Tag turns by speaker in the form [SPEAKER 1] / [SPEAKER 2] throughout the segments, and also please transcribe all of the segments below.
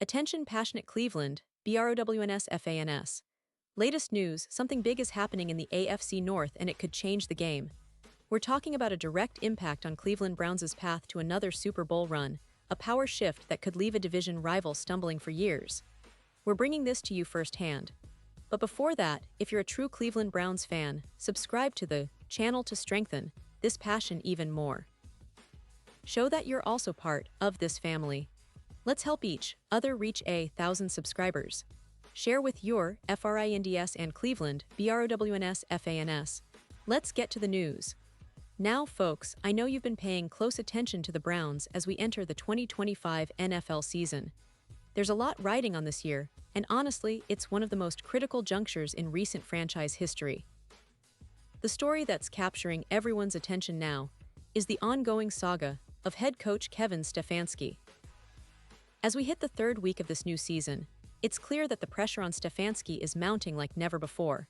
[SPEAKER 1] Attention passionate Cleveland, Browns fans. Latest news, something big is happening in the AFC North and it could change the game. We're talking about a direct impact on Cleveland Browns' path to another Super Bowl run, a power shift that could leave a division rival stumbling for years. We're bringing this to you firsthand. But before that, if you're a true Cleveland Browns fan, subscribe to the channel to strengthen this passion even more. Show that you're also part of this family. Let's help each other reach 1,000 subscribers. Share with your FRINDS and Cleveland BROWNS FANS. Let's get to the news. Now, folks, I know you've been paying close attention to the Browns as we enter the 2025 NFL season. There's a lot riding on this year, and honestly, it's one of the most critical junctures in recent franchise history. The story that's capturing everyone's attention now is the ongoing saga of head coach Kevin Stefanski. As we hit the third week of this new season, it's clear that the pressure on Stefanski is mounting like never before.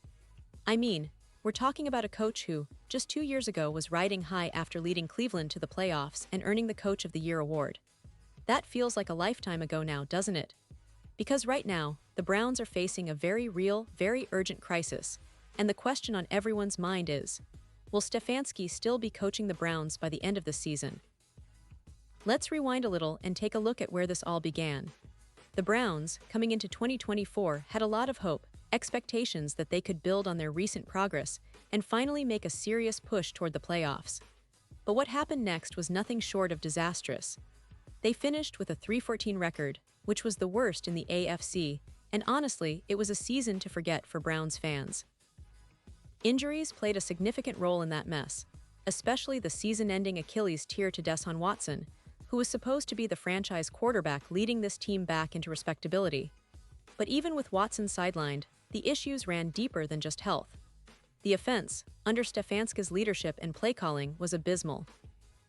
[SPEAKER 1] I mean, we're talking about a coach who, just 2 years ago, was riding high after leading Cleveland to the playoffs and earning the Coach of the Year award. That feels like a lifetime ago now, doesn't it? Because right now, the Browns are facing a very real, very urgent crisis, and the question on everyone's mind is, will Stefanski still be coaching the Browns by the end of the season? Let's rewind a little and take a look at where this all began. The Browns, coming into 2024, had a lot of hope, expectations that they could build on their recent progress and finally make a serious push toward the playoffs. But what happened next was nothing short of disastrous. They finished with a 3-14 record, which was the worst in the AFC, and honestly, it was a season to forget for Browns fans. Injuries played a significant role in that mess, especially the season-ending Achilles tear to Deshaun Watson, who was supposed to be the franchise quarterback leading this team back into respectability. But even with Watson sidelined, the issues ran deeper than just health. The offense, under Stefanski's leadership and play calling, was abysmal.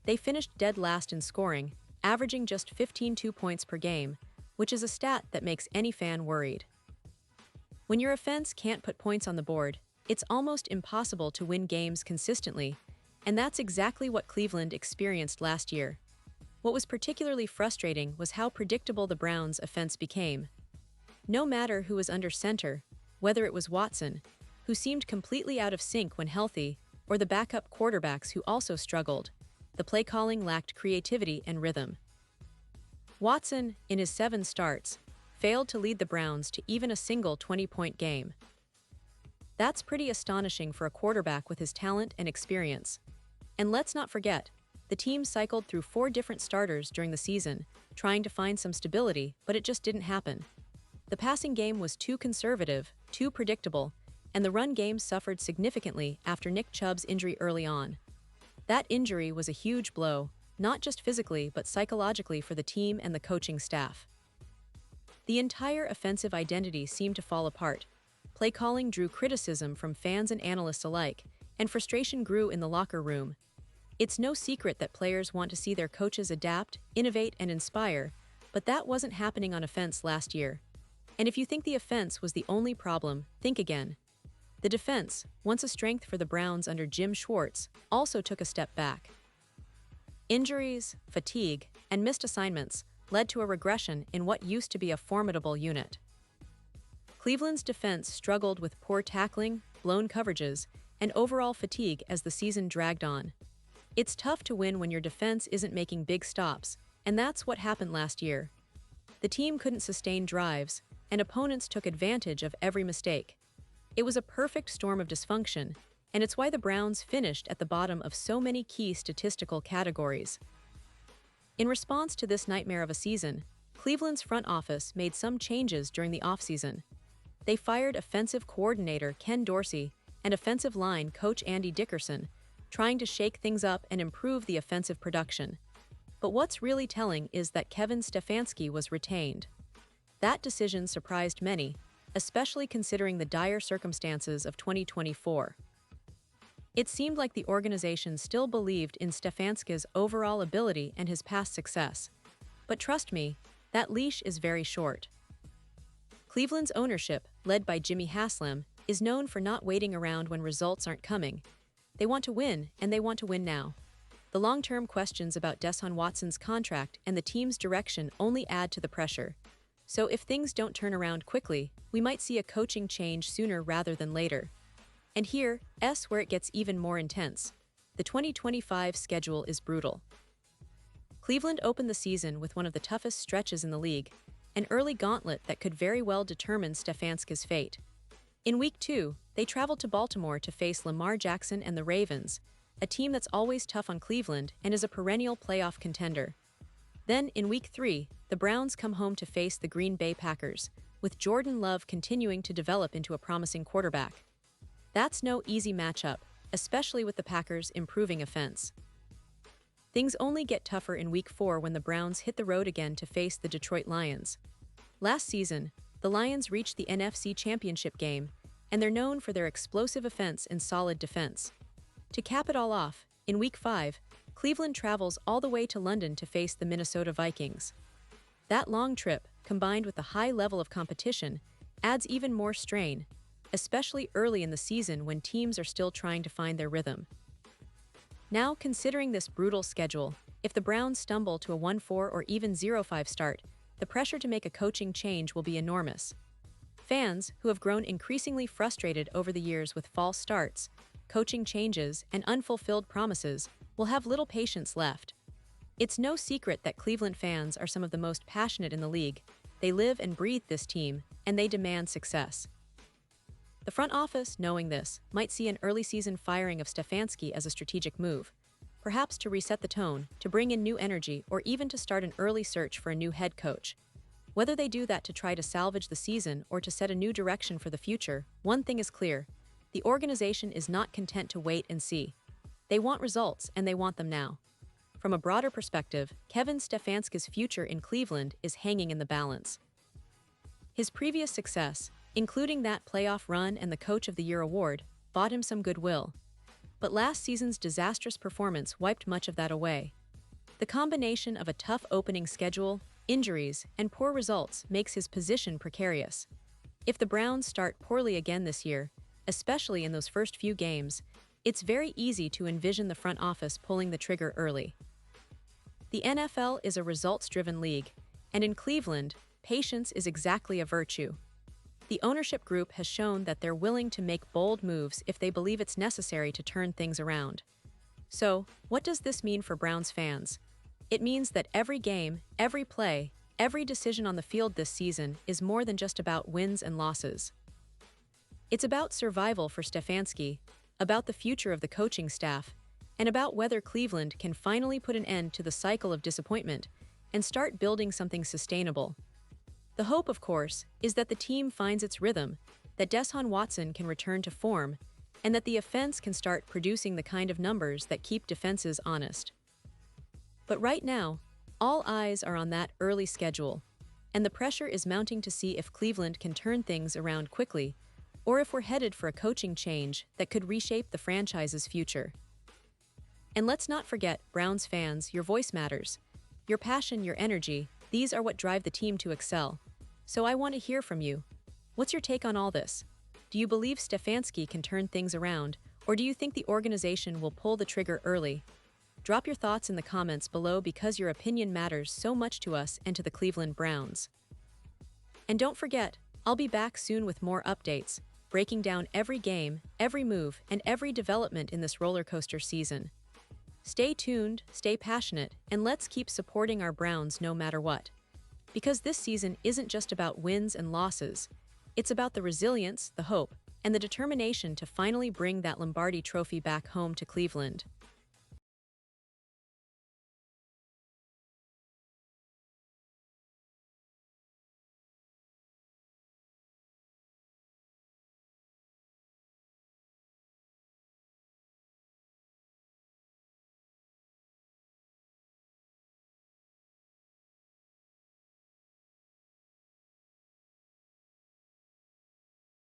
[SPEAKER 1] They finished dead last in scoring, averaging just 15.2 points per game, which is a stat that makes any fan worried. When your offense can't put points on the board, it's almost impossible to win games consistently, and that's exactly what Cleveland experienced last year. What was particularly frustrating was how predictable the Browns' offense became. No matter who was under center, whether it was Watson, who seemed completely out of sync when healthy, or the backup quarterbacks who also struggled, the play calling lacked creativity and rhythm. Watson, in his 7 starts, failed to lead the Browns to even a single 20-point game. That's pretty astonishing for a quarterback with his talent and experience. And let's not forget, the team cycled through 4 different starters during the season, trying to find some stability, but it just didn't happen. The passing game was too conservative, too predictable, and the run game suffered significantly after Nick Chubb's injury early on. That injury was a huge blow, not just physically but psychologically for the team and the coaching staff. The entire offensive identity seemed to fall apart. Play calling drew criticism from fans and analysts alike, and frustration grew in the locker room. It's no secret that players want to see their coaches adapt, innovate, and inspire, but that wasn't happening on offense last year. And if you think the offense was the only problem, think again. The defense, once a strength for the Browns under Jim Schwartz, also took a step back. Injuries, fatigue, and missed assignments led to a regression in what used to be a formidable unit. Cleveland's defense struggled with poor tackling, blown coverages, and overall fatigue as the season dragged on. It's tough to win when your defense isn't making big stops, and that's what happened last year. The team couldn't sustain drives, and opponents took advantage of every mistake. It was a perfect storm of dysfunction, and it's why the Browns finished at the bottom of so many key statistical categories. In response to this nightmare of a season, Cleveland's front office made some changes during the offseason. They fired offensive coordinator Ken Dorsey and offensive line coach Andy Dickerson, trying to shake things up and improve the offensive production. But what's really telling is that Kevin Stefanski was retained. That decision surprised many, especially considering the dire circumstances of 2024. It seemed like the organization still believed in Stefanski's overall ability and his past success. But trust me, that leash is very short. Cleveland's ownership, led by Jimmy Haslam, is known for not waiting around when results aren't coming. They want to win, and they want to win now. The long-term questions about Deshaun Watson's contract and the team's direction only add to the pressure. So if things don't turn around quickly, we might see a coaching change sooner rather than later. And here's where it gets even more intense. The 2025 schedule is brutal. Cleveland opened the season with one of the toughest stretches in the league, an early gauntlet that could very well determine Stefanski's fate. In Week 2, they traveled to Baltimore to face Lamar Jackson and the Ravens, a team that's always tough on Cleveland and is a perennial playoff contender. Then, in Week 3, the Browns come home to face the Green Bay Packers, with Jordan Love continuing to develop into a promising quarterback. That's no easy matchup, especially with the Packers' improving offense. Things only get tougher in Week 4 when the Browns hit the road again to face the Detroit Lions. Last season, the Lions reached the NFC Championship game, and they're known for their explosive offense and solid defense. To cap it all off, in Week 5, Cleveland travels all the way to London to face the Minnesota Vikings. That long trip, combined with the high level of competition, adds even more strain, especially early in the season when teams are still trying to find their rhythm. Now, considering this brutal schedule, if the Browns stumble to a 1-4 or even 0-5 start, the pressure to make a coaching change will be enormous. Fans, who have grown increasingly frustrated over the years with false starts, coaching changes, and unfulfilled promises, will have little patience left. It's no secret that Cleveland fans are some of the most passionate in the league. They live and breathe this team, and they demand success. The front office, knowing this, might see an early season firing of Stefanski as a strategic move, perhaps to reset the tone, to bring in new energy, or even to start an early search for a new head coach. Whether they do that to try to salvage the season or to set a new direction for the future, one thing is clear: the organization is not content to wait and see. They want results, and they want them now. From a broader perspective, Kevin Stefanski's future in Cleveland is hanging in the balance. His previous success, including that playoff run and the Coach of the Year award, bought him some goodwill. But last season's disastrous performance wiped much of that away. The combination of a tough opening schedule, injuries, and poor results makes his position precarious. If the Browns start poorly again this year, especially in those first few games, it's very easy to envision the front office pulling the trigger early. The NFL is a results-driven league, and in Cleveland, patience is exactly a virtue. The ownership group has shown that they're willing to make bold moves if they believe it's necessary to turn things around. So, what does this mean for Browns fans? It means that every game, every play, every decision on the field this season is more than just about wins and losses. It's about survival for Stefanski, about the future of the coaching staff, and about whether Cleveland can finally put an end to the cycle of disappointment and start building something sustainable. The hope, of course, is that the team finds its rhythm, that Deshaun Watson can return to form, and that the offense can start producing the kind of numbers that keep defenses honest. But right now, all eyes are on that early schedule, and the pressure is mounting to see if Cleveland can turn things around quickly, or if we're headed for a coaching change that could reshape the franchise's future. And let's not forget, Browns fans, your voice matters. Your passion, your energy, these are what drive the team to excel. So I want to hear from you. What's your take on all this? Do you believe Stefanski can turn things around, or do you think the organization will pull the trigger early? Drop your thoughts in the comments below because your opinion matters so much to us and to the Cleveland Browns. And don't forget, I'll be back soon with more updates, breaking down every game, every move, and every development in this roller coaster season. Stay tuned, stay passionate, and let's keep supporting our Browns no matter what. Because this season isn't just about wins and losses. It's about the resilience, the hope, and the determination to finally bring that Lombardi trophy back home to Cleveland.